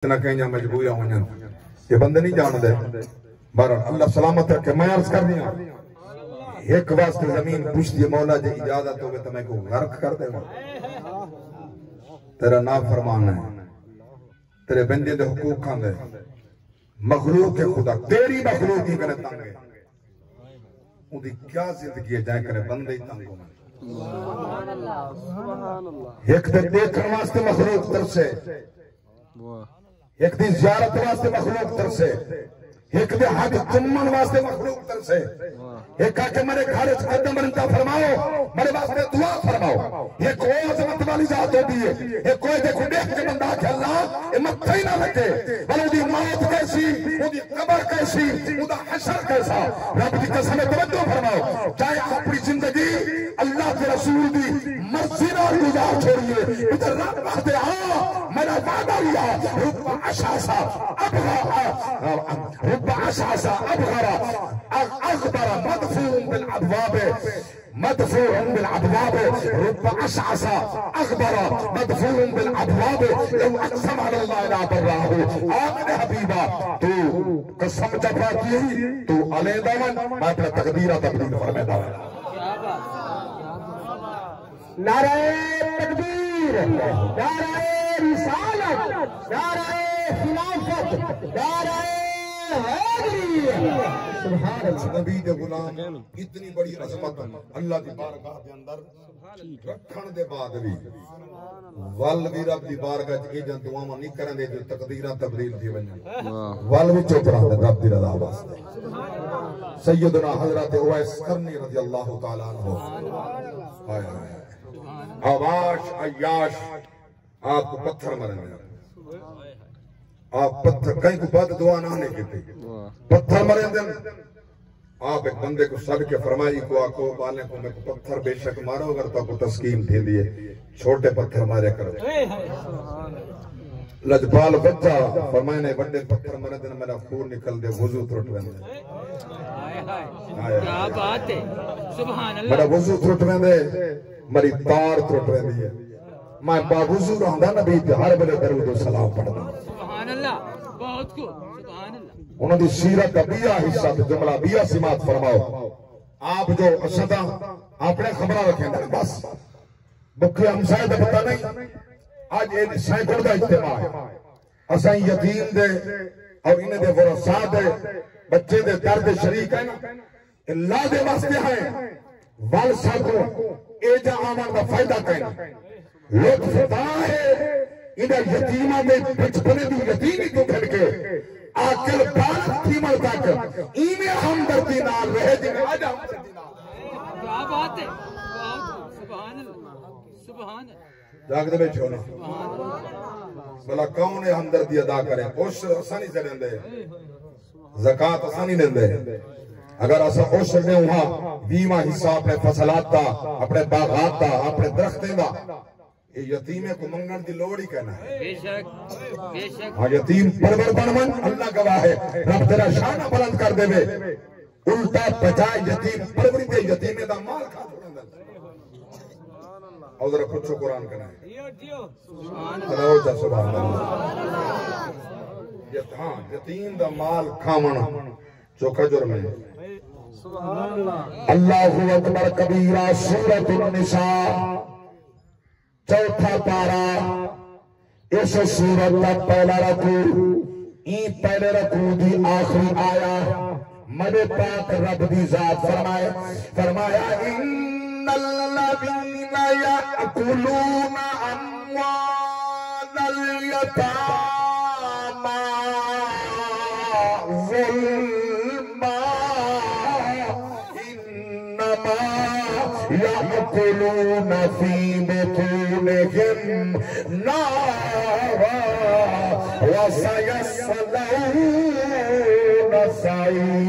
اتنا کہیں مجبوریاں ہوئیں یہ بندے نہیں جان دے بہرحال اللہ سلامت رکھے میں عرض کر دیا ایک واسطے زمین پوچھتی مولا جے اجازت ہوگے تو میں کو غرق کر دے گا تیرا نافرمان ہے تیرے بندے دے حقوق کھان دے مخلوق ہے خدا تیری مخلوق ہی کرے تانگے ان دی کیا زندگی ہے جائے کرے بندے ہی تانگوں میں ایک دے دیکھن واسطے مخلوق ترسے ایک دی زیارت واسطے مخلوق ترسے ایک دے حج چمن واسطے مخلوق ترسے ایک آکے میرے گھر قدم رنتا فرماؤ میرے واسطے دعا فرماؤ یہ کوئی عظمت والی ذات ہو بھی ہے یہ کوئی دیکھو دیکھ کے بندہ کہ اللہ یہ متھا ہی نہ لگے بلو دی موت کیسی وہ دی قبر کیسی وہ دا حشر کیسا رب دی قسم توجہ فرماؤ چاہے اپنی زندگی اللہ کے رسول دی مرضی نہ گزار چھوڑیے ادھر رب بہتے میرا وعدہ لیا رب عشاسا رب عشاسا ابغرا اغبر مدفوع بالابواب مدفوع بالابواب رب عشاسا اغبر مدفوع بالابواب لو اقسم على الله لا براه آمن حبیبا تو قسم جبا کی تو علیدہ من میں اپنا تقدیرہ تبدیل فرمائے داوے نعرہ تکبیر نعرہ رسالت نعرہ خلافت نعرہ حیدری سبحان اللہ نبی دے غلام اتنی بڑی عظمت اللہ دی بارگاہ دے اندر رکھن دے بعد بھی وال بھی رب دی بارگاہ اے جن دعاواں نہیں کرن دے جو تقدیراں تبدیل تھی ونجن وال بھی چپ رہا دے رب دی رضا واسطے سیدنا حضرت اویس قرنی رضی اللہ تعالی عنہ ہائے ہائے آواش عیاش آپ کو پتھر مرن گے آپ پتھر کہیں کو بعد دعا نہ آنے کی تھی پتھر مرن دیں آپ ایک بندے کو سب کے فرمائی کو آکو بالے کو میں کو پتھر بے شک مارو اگر تو کو تسکین دے دیئے چھوٹے پتھر مارے کرو لجبال بچہ فرمائے نے بڑے پتھر مرن دیں میرا خون نکل دے وضو ترٹ وین دے کیا بات ہے سبحان اللہ میرا وضو ترٹ وین دے میری تار ترٹ وین دے میں باوضو رہندا نبی تے ہر بلے درود و سلام پڑھدا سبحان اللہ بہت کو سبحان اللہ انہوں دی سیرت کا بیہ حصہ تے جملہ بیہ سمات فرماؤ آپ جو اسدہ اپنے خبرہ رکھیں گے بس بکھے ہمسائے دے پتہ نہیں آج یہ سینکڑ دا اجتماع ہے اساں یتیم دے اور انہیں دے ورثاء دے بچے دے درد شریک ہیں اللہ دے واسطے ہیں والسا کو اے جا آمان دا فائدہ کہیں لطف دا ہے انہیں یتیمہ میں بچپنے دی یتیمی تو پھر کے آکل بالت تھیمر تک انہیں ہمدردی نال رہے جنہیں آجا ہمدردی نال کیا بات ہے سبحان اللہ سبحان اللہ جاگ دے بیچھو نا بلا کون ہمدردی ادا کریں عشر آسانی سے لیں دے زکاة آسانی لیں دے اگر ایسا عشر نے وہاں بیمہ حصہ اپنے فصلات دا اپنے باغات دا اپنے درختیں دا یہ یتیمیں کو منگن دی لوڑی کہنا ہے بے شک ہاں یتیم پرور بنمن اللہ گواہ ہے رب تیرا شانہ بلند کر دے وے الٹا بجائے یتیم پروری دے یتیمیں دا مال کھا دے اور ذرا پچھو قرآن کہنا ہے سبحان اللہ یتیم دا مال کھامنا چوکھا جرم ہے اللہ اکبر کبیرہ سورۃ النساء چوتھا پارا اس سورت کا پہلا رکوع این پہلے رکوع دی آخری آیا مدے پاک رب دی ذات فرمایا ان الذین یأکلون اموال الیتامی ظلما انما یأکلون فی بطونہم نارا وسیصلون سعیرا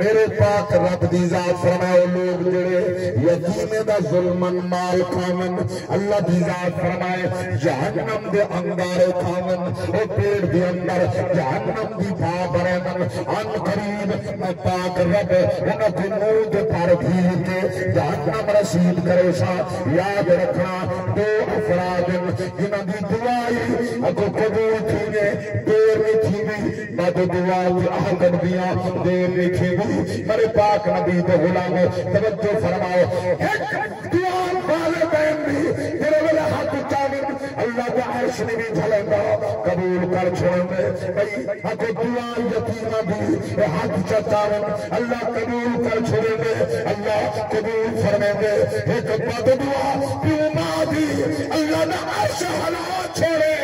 میرے پاک رب دی ذات فرمائے لوگ جڑے یتیمے دا ظلمن مال کھاون اللہ دی ذات فرمائے جہنم دے انگارے کھاون او پیڑ دے اندر جہنم دی بھا برمن ان قریب میں پاک رب انہاں کو منہ دے پر بھیڑ کے جہنم رسید کرے سا یاد رکھنا دو افراد جنہاں دی دعائی اگو قبول تھی گئے دیر نہیں تھی گئی بعد دعائی آگن دیا دیر نہیں تھی گئی میرے پاک نبی دے غلام توجہ فرماؤ ایک دعا والدین بھی تیرے ویلے حق چاہن اللہ کا عرش نے بھی جھلیں گا قبول کر چھوڑیں گے بھئی حق دعا یتیمہ بھی حق چاہن اللہ قبول کر چھوڑیں گے اللہ قبول فرمیں گے ایک بد دعا پیو ماں بھی اللہ نے عرش حلا چھوڑے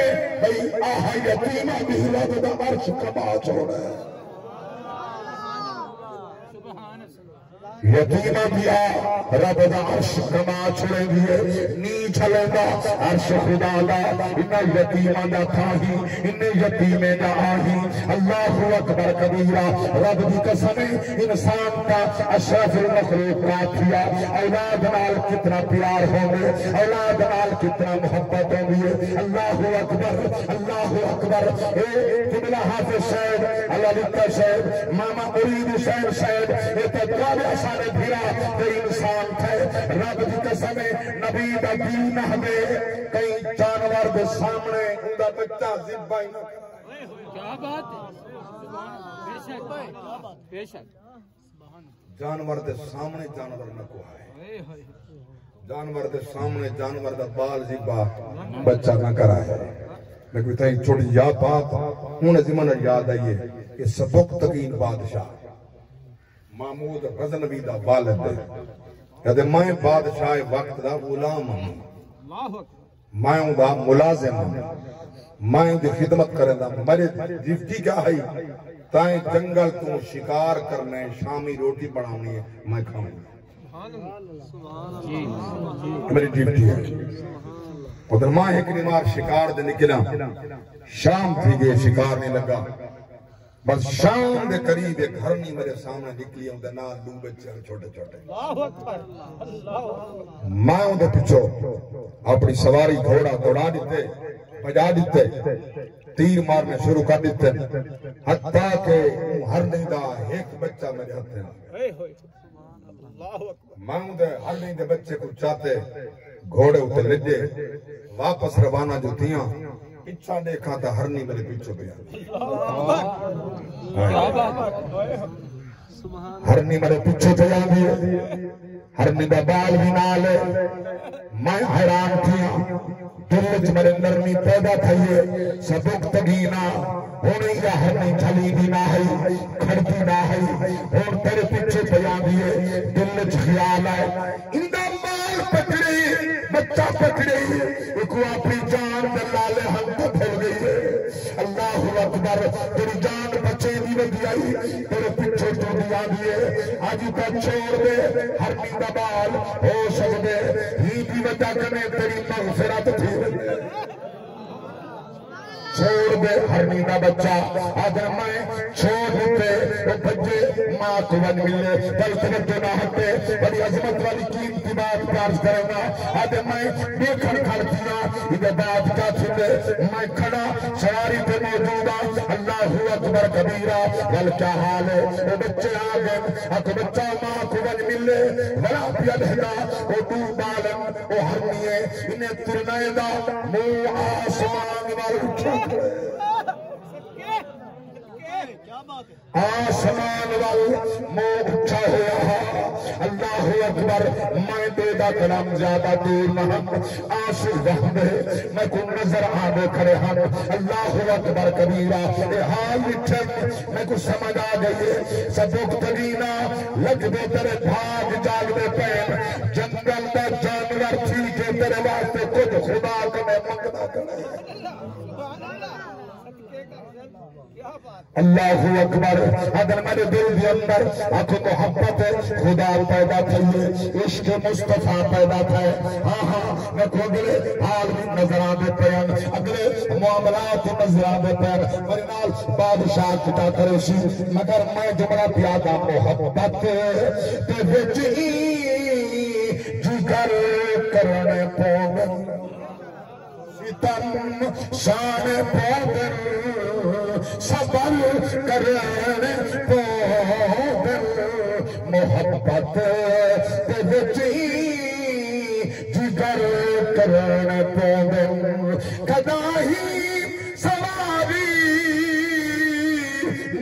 بھئی آہ یتیمہ بھی رب دا عرش کما چھوڑے یتیمہ دیا رب دا عرش کما چھوڑے دیئے نی چھلے دا عرش خدا دا انہیں یتیمہ دا کھاہی انہیں یتیمے دا آہی اللہ اکبر کبیرہ رب دی قسمیں انسان کا اشرف المخلوق کا کیا اولاد نال کتنا پیار ہوں گے اولاد نال کتنا محبت ہوں گے اللہ اکبر جملہ حافظ صاحب اللہ لکھا صاحب ماما مرید صاحب اتقاب سارے بھیرا کہ انسان تھے رب کی قسمیں نبی دا دین نہ دے کئی جانور دے سامنے ان دا بچہ ذبح نہ کرے کیا بات ہے بے شک جانور دے سامنے جانور نہ کو آئے جانور دے سامنے جانور دا بال ذبح بچہ نہ کرائے لیکن اتنی چھوٹی یاد بات انہیں زمانہ یاد آئیے کہ سبق تقین بادشاہ محمود غزنوی دا والد ہے کہتے میں بادشاہ وقت دا غلام ہوں میں دا ملازم ہوں میں دی خدمت کریں دا میرے ڈیوٹی کیا ہے تائیں جنگل تو شکار کرنے شامی روٹی بناونی ہے میں کھاؤں میری ڈیوٹی ہے ادھر ماں ایک نمار شکار دے نکلا شام تھی گئے شکار نہیں لگا بس شام دے قریب ایک گھرنی میرے سامنے نکلی ہوں دے نال دو بچے چھوٹے چھوٹے میں ہوں دے پچھو اپنی سواری گھوڑا دوڑا دیتے بجا دیتے تیر مارنے شروع کر دیتے حتیٰ کہ ہرنی دا ایک بچہ میرے ہاتھ ہے میں ہوں دے ہرنی دے بچے کو چاہتے گھوڑے ہوتے لجے واپس روانہ جو تھیاں پچھا دیکھا تھا ہرنی میرے پیچھو گیا ہرنی میرے پیچھو چلا دیئے ہرنی دا بال بھی نالے میں حیران تھیا دلچ میرے نرمی پیدا تھئیے سبک تگینا ہونے یا ہرنی چلی بھی نہ ہے کھڑتی نہ ہے اور تیرے پیچھے چلا دیئے دلچ خیال ہے ان دا بال پکڑی بچہ پکڑی ایکو اپنی جان دلالے ہم تو پھر گئی ہے اللہ اکبر تیری جان بچے دی لگی آئی تیرے پیچھے تو دیا دیئے آج کا چھوڑ دے ہر کی دبال ہو سکتے ہی بھی وجہ کرنے تیری مغفرت تھی چھوڑ دے ہرنی دا بچہ آدھر میں چھوڑ دیتے وہ بچے ماں کو بن ملے بلکہ نہ ہٹے بڑی عظمت والی قیمتی بات پیارس کرنا آدھر میں بے کھڑ دیا ادھر بات کیا چھتے میں کھڑا سواری پہ موجودہ اللہ اکبر کبیرہ بل کیا حال ہے وہ بچے آگئے اک بچہ ماں کو بن ملے بڑا پیا دہدا وہ دو بالن وہ ہرنیے انہیں ترنائے دا مو آسمان والے آسمان وال موہ اچھا ہوا اللہ اکبر میں دے دا کلام زیادہ دور نہ ہم آسر وحدے میں کو نظر آنے کھڑے ہم اللہ اکبر کبیرہ اے حال لٹھن میں کو سمجھ آ گئی سبک تگینا لگ دے تیرے بھاگ جاگ دے پین جنگل دا جانور تھی کہ تیرے واسطے کچھ خدا کنے منگنا کرے اللہ اکبر. اگر میرے دل کے اندر آپ محبت خدا پیدا تھی, عشق مصطفیٰ پیدا تھا. ہاں میں کو اگلے حال بھی نظر آتے پہن, اگلے معاملات نظر آتے پہن, میرے نال بادشاہ کتا کرے سی, مگر میں جملہ پیادا محبت تے وچی جگر کرنے پاؤں ستم شان پاؤں صبر کرنے پاؤں محبت تے وچی جگر کرنے پاؤں کدا ہی سواری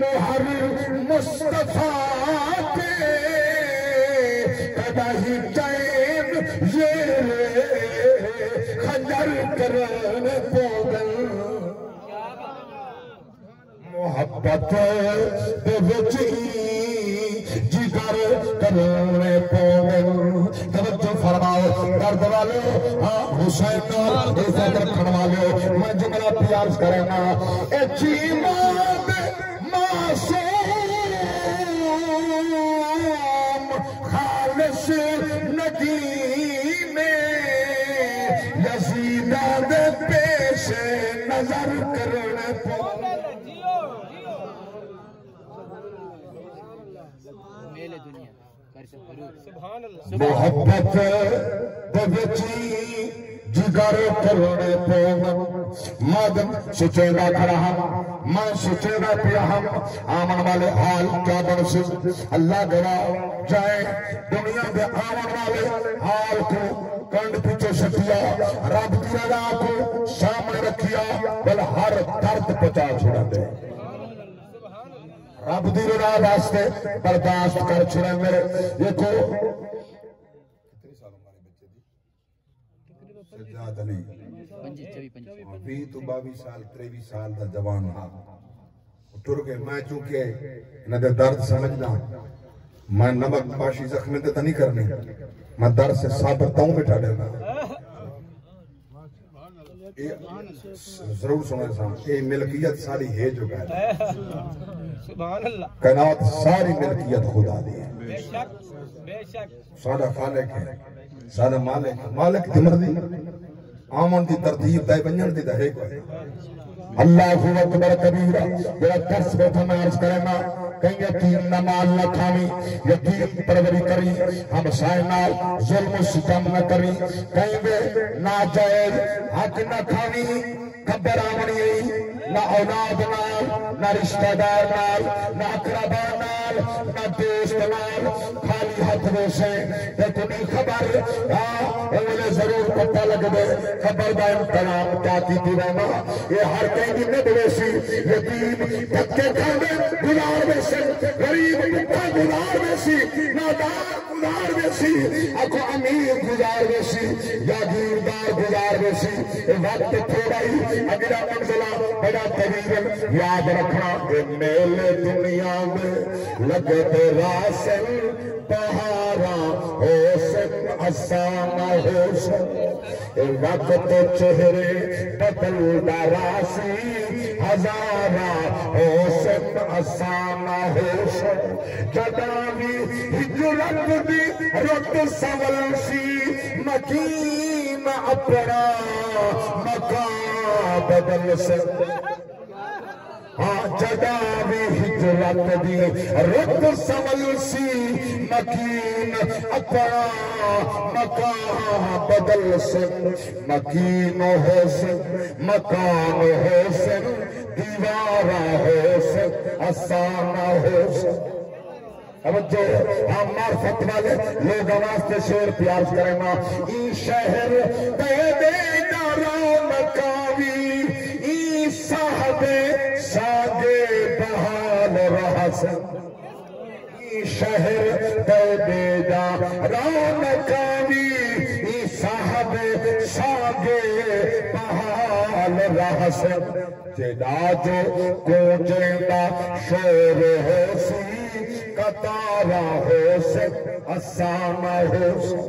مہر مصطفیٰ تے کدا ہی چین یہ خنجر کرنے پاؤں محبت دے وچی جگر کرنے پاؤں. توجہ فرماؤ درد والے, ہاں حسین نال عزت رکھن والے, میں جملہ پیار کرنا. اے چیماد معصوم خالص ندیم یزیدہ دے پیش نظر کرنے پاؤں. محبت دے وچی جگر کرنے پاؤں. مادم سچے دا کھڑا ہم, میں سچے دا پیا ہم, آمن والے حال کیا بن سے اللہ گواہ جائے. دنیا دے آمن والے حال کو کنڈ پیچھے شکیا, رب کی رضا کو سامنے رکھیا, بل ہر درد پچا چھوڑا دے. رب دی رضا واسطے برداشت کر چھڑے میرے. دیکھو کتنی سال ہمارے بچے دی سجاد علی 20 تو 22 سال 23 سال دا جوان ہاں ٹر گئے. میں چونکہ انہاں دے درد سمجھنا, میں نمک پاشی زخمی تے نہیں کرنی, میں درد سے صابر تاؤں بٹھا دینا. ضرور سنے سان, یہ ملکیت ساری ہے جو گئے, کائنات ساری ملکیت خدا دی ہے. سارا خالق ہے, سارا مالک, مالک دی مرضی آمن دی ترتیب دائی بنجن دی دہے کوئی. اللہ اکبر کبیرہ. میرا درس بیٹھا میں عرض کرنا, کہیں یتیم نہ مال نہ کھاوی, یتیم پروری کری, ہم سائے نال ظلم و ستم نہ کری, کہیں بے ناجائز حق نہ کھاوی, کبر آمنی نہ اولاد نال, نہ رشتہ دار نال, نہ اقربا نال, نہ دوست نال, خالی ہاتھ ویسے دیکھو نہیں خبر. انہیں ضرور پتہ لگ دے خبر دا امتحان کیا کی دیوانا. یہ ہر کہیں دی نب ویسی, یتیم دھکے کھانے گزار ویسے, غریب پتہ گزار ویسی, نادار گزار ویسی, اکو امیر گزار ویسی, جاگیردار گزار ویسی. وقت تھوڑا ہی اگلا منزلہ بڑا طویل یاد رکھنا. میلے دنیا میں لگتے راسن بہارا حسن افسانہ حسن, وقت چہرے بدل دراسی ہزارہ حسن افسانہ حسن. جداوی ہجرت دی رت سول سی, مکین اپنا مکان بدل سے. ہاں جداوی ہجرت دی رت سول سی, مکین اپنا مکان بدل سے. مکین حسن مکان حسن, دیوارہ حسن افسانہ حسن. اب جو ہم معرفت والے لوگ واسطے شعر پیار کرنا. ای شہر دے دے دارا مکاوی, ای صاحب ساگے بحال رہسن. ای شہر دے دے دارا مکاوی, ای صاحب ساگے بحال رہسن. جدا جو کو جیندہ شور ہو سی, کتارا حسن افسانہ حسن.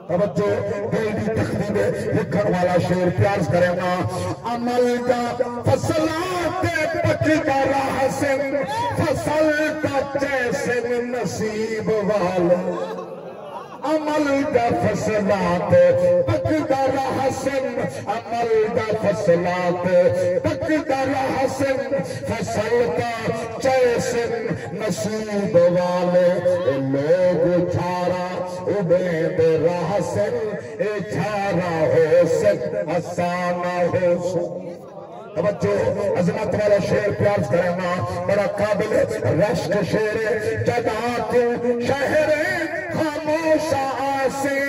توجہ دل دی تختی میں لکھن والا شعر پیار کرے گا عمل دا فصلات پکتا راہ سے فصل کا جیسے نصیب والے عمل دا فصلات پکتا راہ سے عمل دا فصلات پکتا راہ سے فصل کا جیسے نصیب والے لوگ چھارا عبید راہ سے چھارا ہو سک آسانہ ہو سک توجہ عظمت والا شعر پیار کرنا بڑا قابل رشک شعر جدا تو شہر خاموش آسے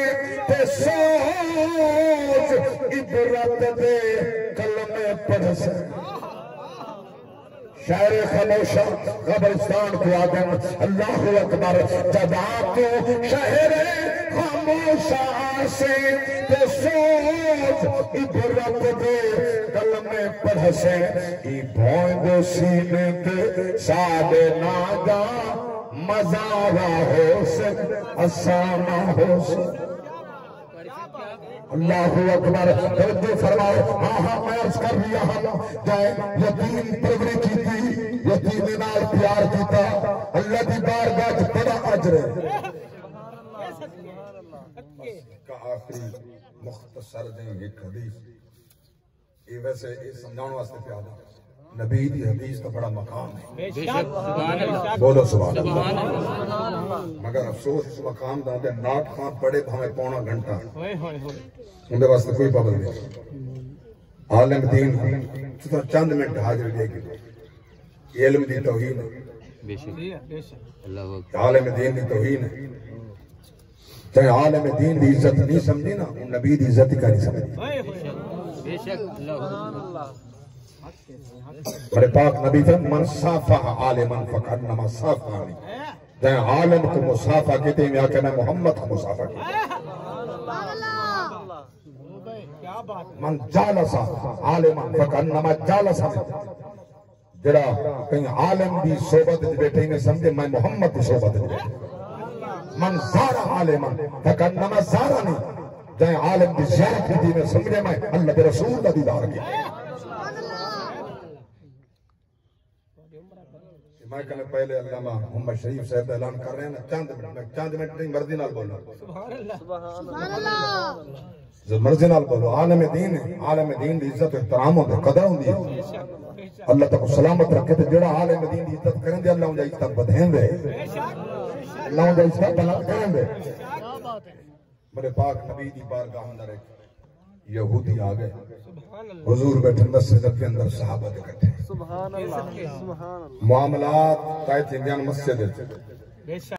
تے سوچ عبرت دے کلمے پڑھ سے شہر خاموشہ قبرستان کو آدم اللہ اکبر جدا تو شہر خاموشہ آسے تے سوچ عبرت دے کلمے پڑھ سے ای بھوند سینے تے سادے نادا مزارہ ہو سک آسانہ ہو سک اللہ اکبر توجہ فرماؤ میں عرض کر رہا ہوں جائے یتیم پروری کی تھی یتیم نال پیار کیتا اللہ دی بارگاہ وچ بڑا اجر ہے کا آخری مختصر دیں ایک حدیث یہ ویسے یہ سمجھانے واسطے پیادا نبی دی حدیث کا بڑا مقام ہے بولو سبحان اللہ مگر افسوس اس مقام دا دے ناٹ خان پڑے بھامے پونا گھنٹہ ان دے واسطے کوئی پابند نہیں عالم دین چند منٹ حاضر دے گی علم دی توہین ہے عالم دین دی توہین ہے چاہے عالم دین دی عزت نہیں سمجھی نا نبی دی عزت کا نہیں سمجھی میرے پاک نبی فرماتے ہیں من صافح عالما فکانما صافحنی جائے عالم کو مصافحہ کہتے ہیں کہ میں محمد کو مصافحہ کہتے ہیں من جالس عالما فکانما جالس جڑا کہیں عالم دی صحبت بیٹھے میں سمجھے میں محمد دی صحبت بیٹھے من زار عالما فکانما زارنی جائے عالم دی زیارت دی میں سمجھے میں اللہ دے رسول دا دیدار کی میں کہنے پہلے علامہ محمد شریف صاحب اعلان کر رہے ہیں نا چاند منٹ نہیں مرضی نال بولنا سبحان اللہ مرضی نال بولو عالم دین ہے عالم دین دی عزت احترام ہوندے قدر ہوندی ہے اللہ تک سلامت رکھے تے جڑا عالم دین دی عزت کرن دے اللہ انہاں دی عزت بدھین دے اللہ انہاں دی عزت بلند کرن دے میرے پاک نبی دی بارگاہ اندر ایک یہودی آ گئے حضور بیٹھے مسجد کے اندر صحابہ اکٹھے معاملات طے تھیندے مسجد